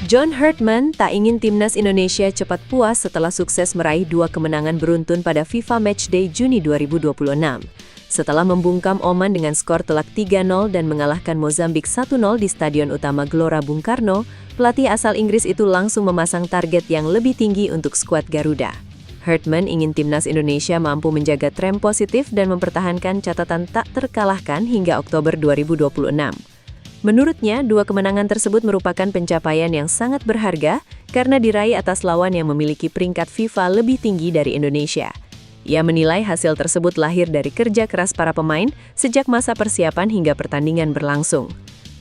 John Herdman tak ingin timnas Indonesia cepat puas setelah sukses meraih 2 kemenangan beruntun pada FIFA Matchday Juni 2026. Setelah membungkam Oman dengan skor telak 3-0 dan mengalahkan Mozambik 1-0 di Stadion Utama Gelora Bung Karno, pelatih asal Inggris itu langsung memasang target yang lebih tinggi untuk skuad Garuda. Herdman ingin timnas Indonesia mampu menjaga tren positif dan mempertahankan catatan tak terkalahkan hingga Oktober 2026. Menurutnya, 2 kemenangan tersebut merupakan pencapaian yang sangat berharga karena diraih atas lawan yang memiliki peringkat FIFA lebih tinggi dari Indonesia. Ia menilai hasil tersebut lahir dari kerja keras para pemain sejak masa persiapan hingga pertandingan berlangsung.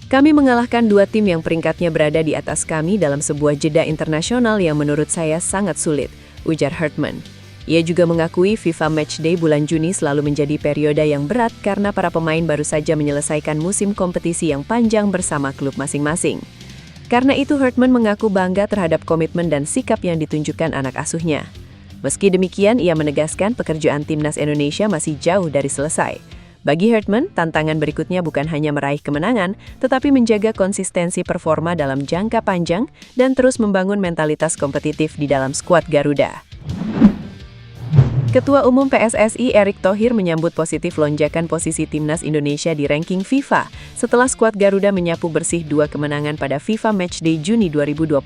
Kami mengalahkan 2 tim yang peringkatnya berada di atas kami dalam sebuah jeda internasional yang menurut saya sangat sulit, ujar Herdman. Ia juga mengakui FIFA Matchday bulan Juni selalu menjadi periode yang berat karena para pemain baru saja menyelesaikan musim kompetisi yang panjang bersama klub masing-masing. Karena itu Herdman mengaku bangga terhadap komitmen dan sikap yang ditunjukkan anak asuhnya. Meski demikian, ia menegaskan pekerjaan timnas Indonesia masih jauh dari selesai. Bagi Herdman, tantangan berikutnya bukan hanya meraih kemenangan, tetapi menjaga konsistensi performa dalam jangka panjang dan terus membangun mentalitas kompetitif di dalam skuad Garuda. Ketua Umum PSSI Erick Thohir menyambut positif lonjakan posisi timnas Indonesia di ranking FIFA setelah skuad Garuda menyapu bersih 2 kemenangan pada FIFA Matchday Juni 2026.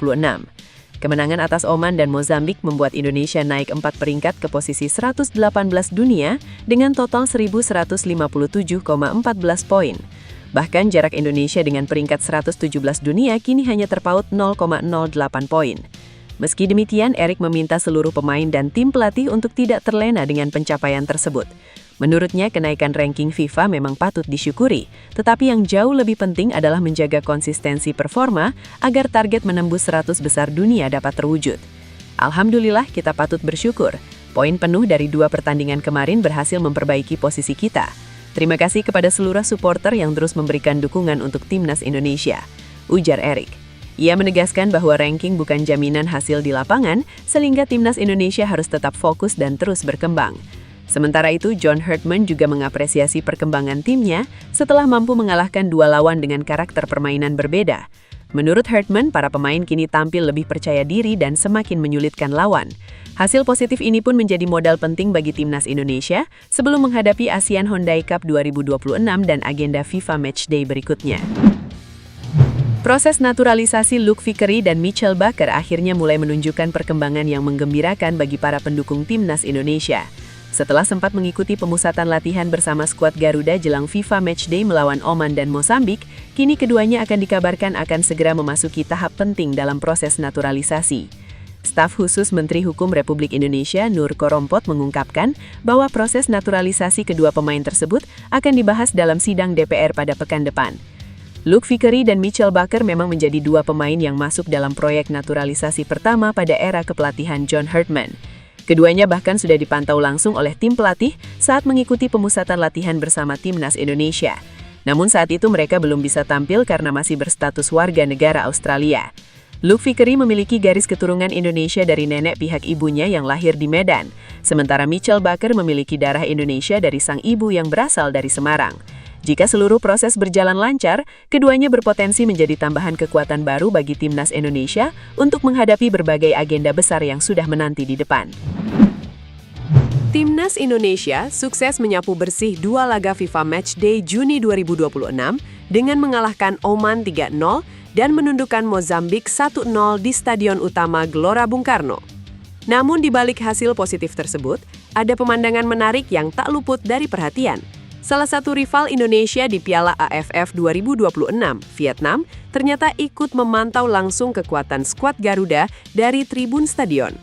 Kemenangan atas Oman dan Mozambik membuat Indonesia naik 4 peringkat ke posisi 118 dunia dengan total 1.157,14 poin. Bahkan jarak Indonesia dengan peringkat 117 dunia kini hanya terpaut 0,08 poin. Meski demikian, Erick meminta seluruh pemain dan tim pelatih untuk tidak terlena dengan pencapaian tersebut. Menurutnya, kenaikan ranking FIFA memang patut disyukuri, tetapi yang jauh lebih penting adalah menjaga konsistensi performa agar target menembus 100 besar dunia dapat terwujud. Alhamdulillah, kita patut bersyukur. Poin penuh dari 2 pertandingan kemarin berhasil memperbaiki posisi kita. Terima kasih kepada seluruh supporter yang terus memberikan dukungan untuk timnas Indonesia, ujar Erick. Ia menegaskan bahwa ranking bukan jaminan hasil di lapangan, sehingga timnas Indonesia harus tetap fokus dan terus berkembang. Sementara itu, John Herdman juga mengapresiasi perkembangan timnya setelah mampu mengalahkan 2 lawan dengan karakter permainan berbeda. Menurut Herdman, para pemain kini tampil lebih percaya diri dan semakin menyulitkan lawan. Hasil positif ini pun menjadi modal penting bagi timnas Indonesia sebelum menghadapi ASEAN Hyundai Cup 2026 dan agenda FIFA Matchday berikutnya. Proses naturalisasi Luke Vickery dan Mitchell Baker akhirnya mulai menunjukkan perkembangan yang menggembirakan bagi para pendukung timnas Indonesia. Setelah sempat mengikuti pemusatan latihan bersama skuad Garuda jelang FIFA Matchday melawan Oman dan Mozambik, kini keduanya akan dikabarkan akan segera memasuki tahap penting dalam proses naturalisasi. Staf khusus Menteri Hukum Republik Indonesia Nur Korompot mengungkapkan bahwa proses naturalisasi kedua pemain tersebut akan dibahas dalam sidang DPR pada pekan depan. Luke Vickery dan Mitchell Baker memang menjadi 2 pemain yang masuk dalam proyek naturalisasi pertama pada era kepelatihan John Herdman. Keduanya bahkan sudah dipantau langsung oleh tim pelatih saat mengikuti pemusatan latihan bersama timnas Indonesia. Namun saat itu mereka belum bisa tampil karena masih berstatus warga negara Australia. Luke Vickery memiliki garis keturunan Indonesia dari nenek pihak ibunya yang lahir di Medan, sementara Mitchell Baker memiliki darah Indonesia dari sang ibu yang berasal dari Semarang. Jika seluruh proses berjalan lancar, keduanya berpotensi menjadi tambahan kekuatan baru bagi timnas Indonesia untuk menghadapi berbagai agenda besar yang sudah menanti di depan. Timnas Indonesia sukses menyapu bersih 2 laga FIFA Matchday Juni 2026 dengan mengalahkan Oman 3-0 dan menundukkan Mozambik 1-0 di Stadion Utama Gelora Bung Karno. Namun di balik hasil positif tersebut, ada pemandangan menarik yang tak luput dari perhatian. Salah satu rival Indonesia di Piala AFF 2026, Vietnam, ternyata ikut memantau langsung kekuatan skuad Garuda dari tribun stadion.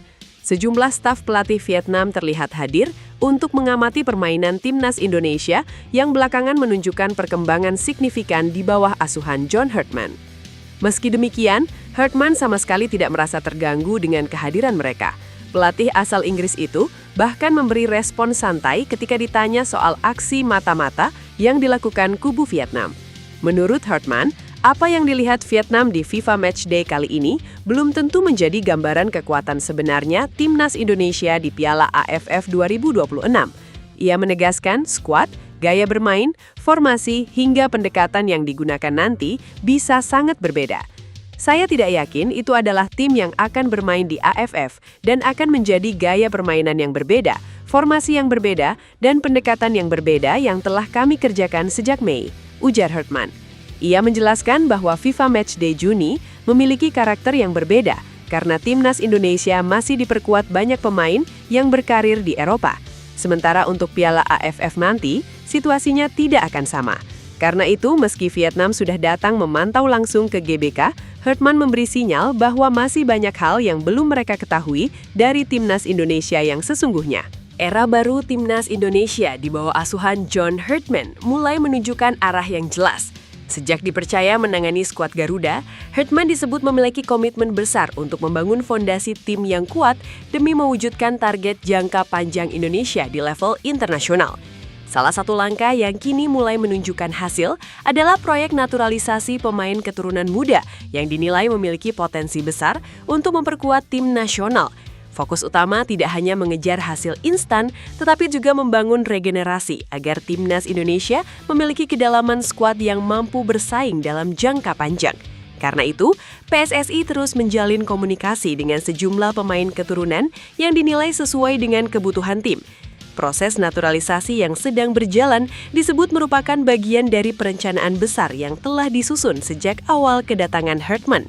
Sejumlah staf pelatih Vietnam terlihat hadir untuk mengamati permainan timnas Indonesia yang belakangan menunjukkan perkembangan signifikan di bawah asuhan John Herdman. Meski demikian, Herdman sama sekali tidak merasa terganggu dengan kehadiran mereka. Pelatih asal Inggris itu bahkan memberi respon santai ketika ditanya soal aksi mata-mata yang dilakukan kubu Vietnam. Menurut Herdman, apa yang dilihat Vietnam di FIFA Matchday kali ini belum tentu menjadi gambaran kekuatan sebenarnya timnas Indonesia di Piala AFF 2026. Ia menegaskan skuad, gaya bermain, formasi, hingga pendekatan yang digunakan nanti bisa sangat berbeda. Saya tidak yakin itu adalah tim yang akan bermain di AFF dan akan menjadi gaya permainan yang berbeda, formasi yang berbeda, dan pendekatan yang berbeda yang telah kami kerjakan sejak Mei, ujar Hartman. Ia menjelaskan bahwa FIFA Matchday Juni memiliki karakter yang berbeda karena timnas Indonesia masih diperkuat banyak pemain yang berkarir di Eropa. Sementara untuk Piala AFF nanti, situasinya tidak akan sama. Karena itu, meski Vietnam sudah datang memantau langsung ke GBK, Hartman memberi sinyal bahwa masih banyak hal yang belum mereka ketahui dari timnas Indonesia yang sesungguhnya. Era baru timnas Indonesia di bawah asuhan John Hartman mulai menunjukkan arah yang jelas. Sejak dipercaya menangani skuad Garuda, Hartman disebut memiliki komitmen besar untuk membangun fondasi tim yang kuat demi mewujudkan target jangka panjang Indonesia di level internasional. Salah satu langkah yang kini mulai menunjukkan hasil adalah proyek naturalisasi pemain keturunan muda yang dinilai memiliki potensi besar untuk memperkuat tim nasional. Fokus utama tidak hanya mengejar hasil instan, tetapi juga membangun regenerasi agar timnas Indonesia memiliki kedalaman skuad yang mampu bersaing dalam jangka panjang. Karena itu, PSSI terus menjalin komunikasi dengan sejumlah pemain keturunan yang dinilai sesuai dengan kebutuhan tim. Proses naturalisasi yang sedang berjalan disebut merupakan bagian dari perencanaan besar yang telah disusun sejak awal kedatangan Hartman.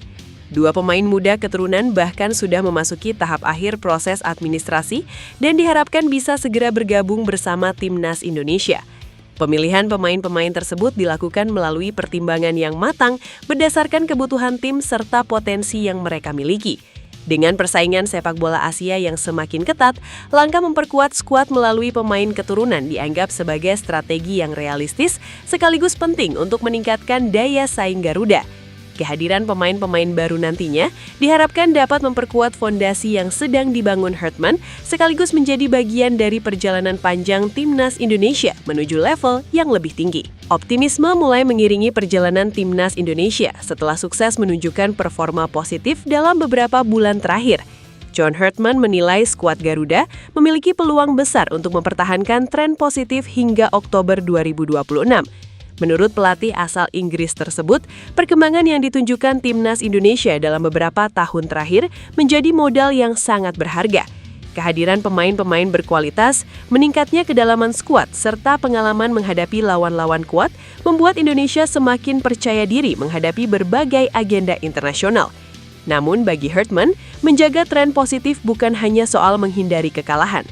Dua pemain muda keturunan bahkan sudah memasuki tahap akhir proses administrasi dan diharapkan bisa segera bergabung bersama timnas Indonesia. Pemilihan pemain-pemain tersebut dilakukan melalui pertimbangan yang matang berdasarkan kebutuhan tim serta potensi yang mereka miliki. Dengan persaingan sepak bola Asia yang semakin ketat, langkah memperkuat skuad melalui pemain keturunan dianggap sebagai strategi yang realistis sekaligus penting untuk meningkatkan daya saing Garuda. Kehadiran pemain-pemain baru nantinya diharapkan dapat memperkuat fondasi yang sedang dibangun Hartman sekaligus menjadi bagian dari perjalanan panjang timnas Indonesia menuju level yang lebih tinggi. Optimisme mulai mengiringi perjalanan timnas Indonesia setelah sukses menunjukkan performa positif dalam beberapa bulan terakhir. John Hartman menilai skuad Garuda memiliki peluang besar untuk mempertahankan tren positif hingga Oktober 2026. Menurut pelatih asal Inggris tersebut, perkembangan yang ditunjukkan timnas Indonesia dalam beberapa tahun terakhir menjadi modal yang sangat berharga. Kehadiran pemain-pemain berkualitas, meningkatnya kedalaman skuad, serta pengalaman menghadapi lawan-lawan kuat membuat Indonesia semakin percaya diri menghadapi berbagai agenda internasional. Namun bagi Hartman, menjaga tren positif bukan hanya soal menghindari kekalahan,